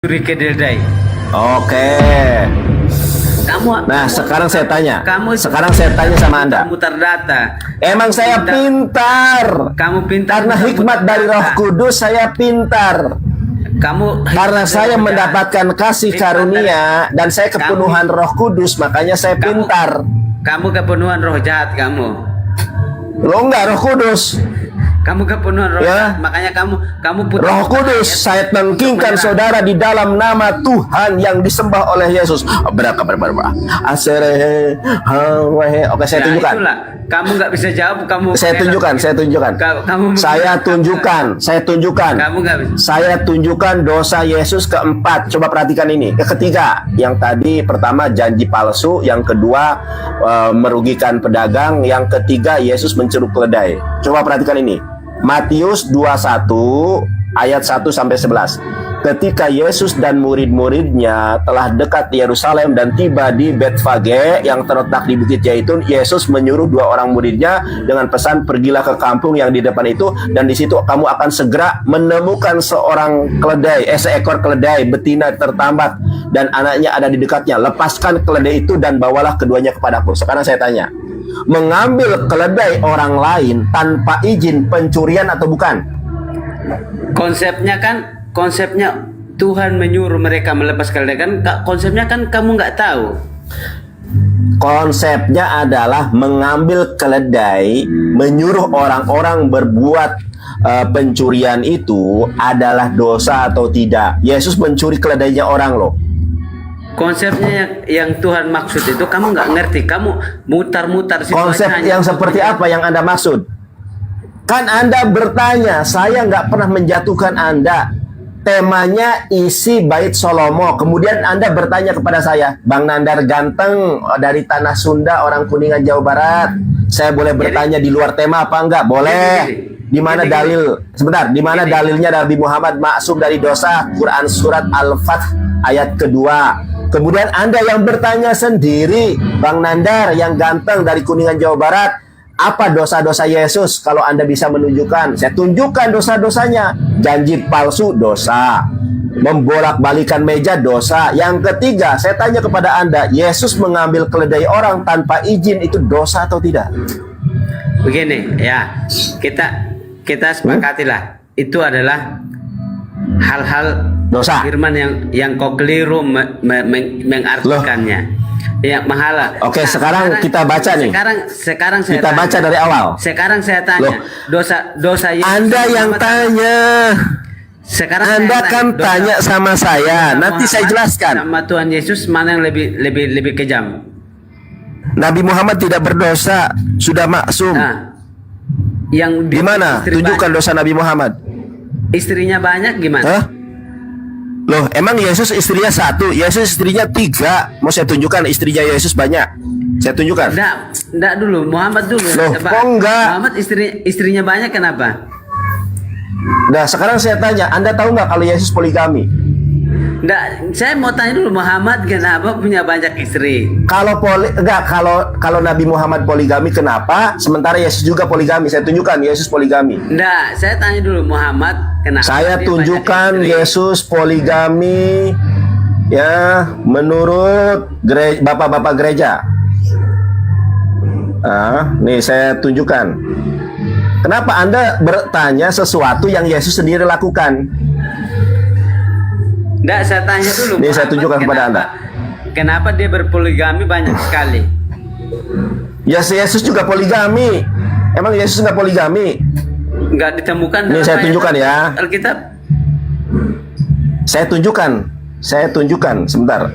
mencuri kedelai. Oke. Nah, sekarang saya tanya. Sekarang saya tanya sama Anda. Kamu terdata. Emang saya pintar. Kamu pintar. Karena hikmat dari Roh Kudus saya pintar. Karena saya mendapatkan kasih karunia dan saya kepenuhan Roh Kudus, makanya saya pintar. Kamu kepenuhan roh jahat kamu. Lo enggak Roh Kudus. Kamu kepenuhan roh jahat, makanya kamu Roh Kudus, saya tengkingkan saudara di dalam nama Tuhan yang disembah oleh Yesus. Oke, saya tunjukkan. Itulah. Kamu nggak bisa jawab, Saya tunjukkan. Saya tunjukkan dosa Yesus keempat. Coba perhatikan ini. Ketiga, yang tadi pertama janji palsu, yang kedua merugikan pedagang, yang ketiga Yesus mencuruk keledai. Coba perhatikan ini. Matius 21 ayat 1 sampai 11. Ketika Yesus dan murid-muridnya telah dekat Yerusalem dan tiba di Betfage yang terletak di Bukit Zaitun, Yesus menyuruh dua orang muridnya dengan pesan, pergilah ke kampung yang di depan itu, dan di situ kamu akan segera menemukan seekor keledai betina tertambat dan anaknya ada di dekatnya. Lepaskan keledai itu dan bawalah keduanya kepadaku. Sekarang saya tanya, mengambil keledai orang lain tanpa izin pencurian atau bukan? Konsepnya Tuhan menyuruh mereka melepas keledai, kan konsepnya kan kamu nggak tahu. Konsepnya adalah mengambil keledai, menyuruh orang-orang berbuat pencurian itu adalah dosa atau tidak. Yesus mencuri keledainya orang loh. Konsepnya yang Tuhan maksud itu kamu nggak ngerti, kamu mutar-mutar situasi. Konsep yang seperti apa yang Anda maksud? Kan Anda bertanya, saya nggak pernah menjatuhkan Anda. Temanya isi bait Salomo. Kemudian Anda bertanya kepada saya, Bang Nandar ganteng dari tanah Sunda, orang Kuningan, Jawa Barat. Saya boleh bertanya di luar tema apa enggak? Boleh. Di mana dalil? Sebentar, di mana dalilnya Nabi Muhammad maksum dari dosa? Quran surat Al-Fath ayat kedua. Kemudian Anda yang bertanya sendiri, Bang Nandar yang ganteng dari Kuningan, Jawa Barat, apa dosa-dosa Yesus? Kalau Anda bisa menunjukkan, saya tunjukkan dosa-dosanya. Janji palsu, dosa. Membolak-balikan meja, dosa. Yang ketiga, saya tanya kepada Anda, Yesus mengambil keledai orang tanpa izin, itu dosa atau tidak? Begini ya, kita sepakatilah, itu adalah hal-hal dosa. Firman yang kau keliru mengartikannya. Ya, mahala. Oke, sekarang kita baca nih. Sekarang saya kita baca dari awal. Sekarang saya tanya, dosa Yesus. Anda yang tanya. Sekarang Anda kan tanya sama saya. Nanti saya jelaskan. Sama Tuhan Yesus mana yang lebih kejam? Nabi Muhammad tidak berdosa, sudah maksum. Nah, yang gimana? Tunjukkan banyak. Dosa Nabi Muhammad. Istrinya banyak gimana? Hah? Loh, emang Yesus istrinya satu, Yesus istrinya tiga. Mau saya tunjukkan istrinya Yesus banyak? Saya tunjukkan. Enggak dulu, Muhammad dulu. Loh, kok enggak? Muhammad istrinya banyak, kenapa? Nah, sekarang saya tanya, Anda tahu nggak kalau Yesus poligami? Enggak, saya mau tanya dulu, Muhammad kenapa punya banyak istri? Kalau Nabi Muhammad poligami, kenapa? Sementara Yesus juga poligami. Saya tunjukkan Yesus poligami. Enggak, saya tanya dulu, Muhammad kenapa? Saya tunjukkan Yesus poligami, ya, menurut bapak-bapak gereja. Nih saya tunjukkan. Kenapa Anda bertanya sesuatu yang Yesus sendiri lakukan? Enggak, saya tanya dulu. Nih saya tunjukkan kepada Anda. Kenapa dia berpoligami banyak sekali? Ya, Yesus juga poligami. Emang Yesus nggak poligami? Nggak ditemukan. Nih saya tunjukkan ya. Alkitab. Saya tunjukkan. Sebentar.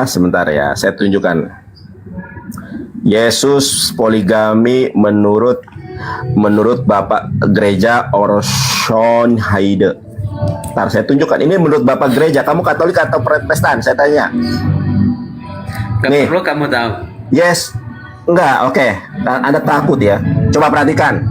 Sebentar ya. Saya tunjukkan. Yesus poligami menurut Bapak Gereja Orson Haide. Ntar saya tunjukkan. Ini menurut Bapak Gereja. Kamu Katolik atau Protestan? Saya tanya. Nih. Perlu kamu tahu. Yes. Enggak, oke. Anda takut ya. Coba perhatikan.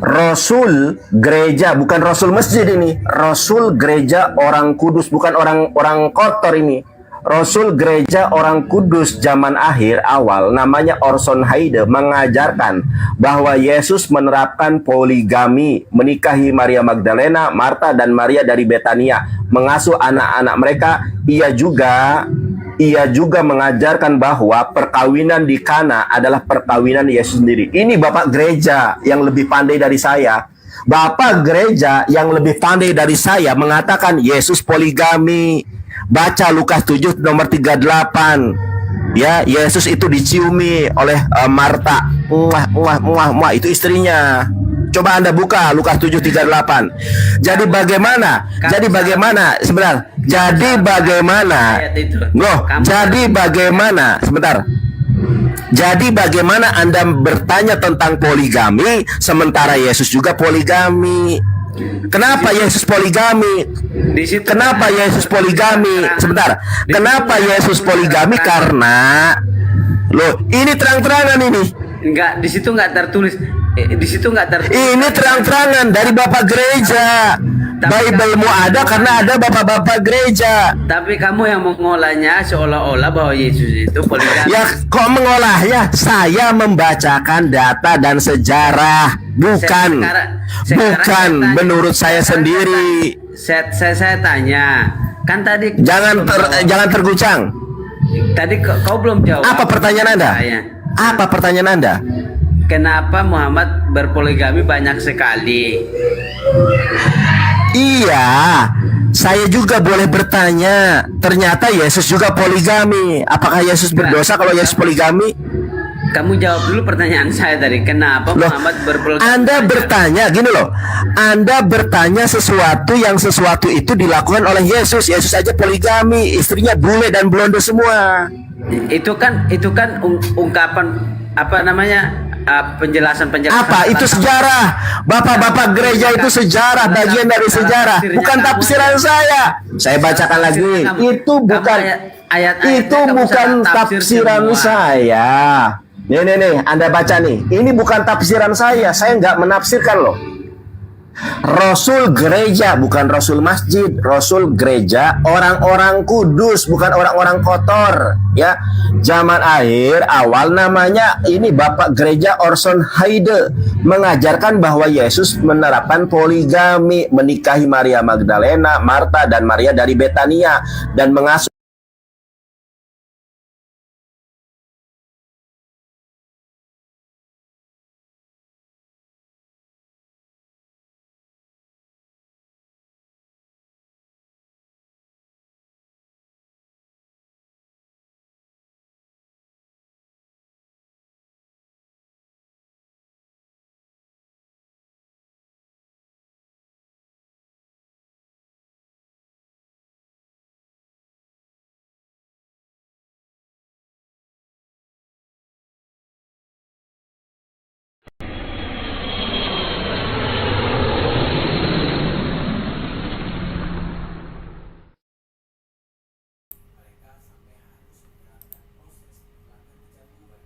Rasul gereja, bukan Rasul masjid ini. Rasul gereja orang kudus, bukan orang kotor ini. Rasul gereja orang kudus zaman akhir awal namanya Orson Hyde mengajarkan bahwa Yesus menerapkan poligami, menikahi Maria Magdalena, Marta dan Maria dari Betania, mengasuh anak-anak mereka. Ia juga mengajarkan bahwa perkawinan di Kana adalah perkawinan Yesus sendiri. Ini Bapak gereja yang lebih pandai dari saya. Bapak gereja yang lebih pandai dari saya mengatakan Yesus poligami. Baca Lukas 7 nomor 38. Ya, Yesus itu diciumi oleh Marta. Itu istrinya. Coba Anda buka Lukas 7:38. Jadi bagaimana? Sebentar. Jadi bagaimana Anda bertanya tentang poligami sementara Yesus juga poligami? Kenapa Yesus poligami? Kenapa Yesus poligami? Sebentar. Kenapa Yesus poligami? Karena ini terang-terangan ini. Enggak, di situ enggak tertulis. Ini terang-terangan dari Bapak gereja. Bible-mu ada karena ada bapak-bapak gereja. Tapi kamu yang mengolahnya seolah-olah bahwa Yesus itu poligami. Ya, kok mengolahnya? Saya membacakan data dan sejarah, bukan menurut saya sendiri. Saya tanya, kan tadi Jangan terguncang. Tadi kau belum jawab. Apa pertanyaan Anda? Apa pertanyaan Anda? Kenapa Muhammad berpoligami banyak sekali? Iya, saya juga boleh bertanya. Ternyata Yesus juga poligami. Apakah Yesus berdosa kalau Yesus poligami? Kamu jawab dulu pertanyaan saya tadi. Kenapa Muhammad berpoligami? Anda bertanya gini loh. Anda bertanya sesuatu itu dilakukan oleh Yesus. Yesus aja poligami, istrinya bule dan blonde semua. Itu kan ungkapan apa namanya? Penjelasan apa itu sejarah. Bapak-bapak gereja itu sejarah, bagian dari sejarah, bukan tafsiran saya bacakan lagi. Itu bukan tafsiran saya. Nih, Anda baca nih. Ini bukan tafsiran saya nggak menafsirkan loh. Rasul gereja, bukan rasul masjid. Rasul gereja orang-orang kudus, bukan orang-orang kotor. Ya, zaman akhir awal namanya ini Bapak gereja Orson Hyde mengajarkan bahwa Yesus menerapkan poligami, menikahi Maria Magdalena, Marta dan Maria dari Betania dan mengasuh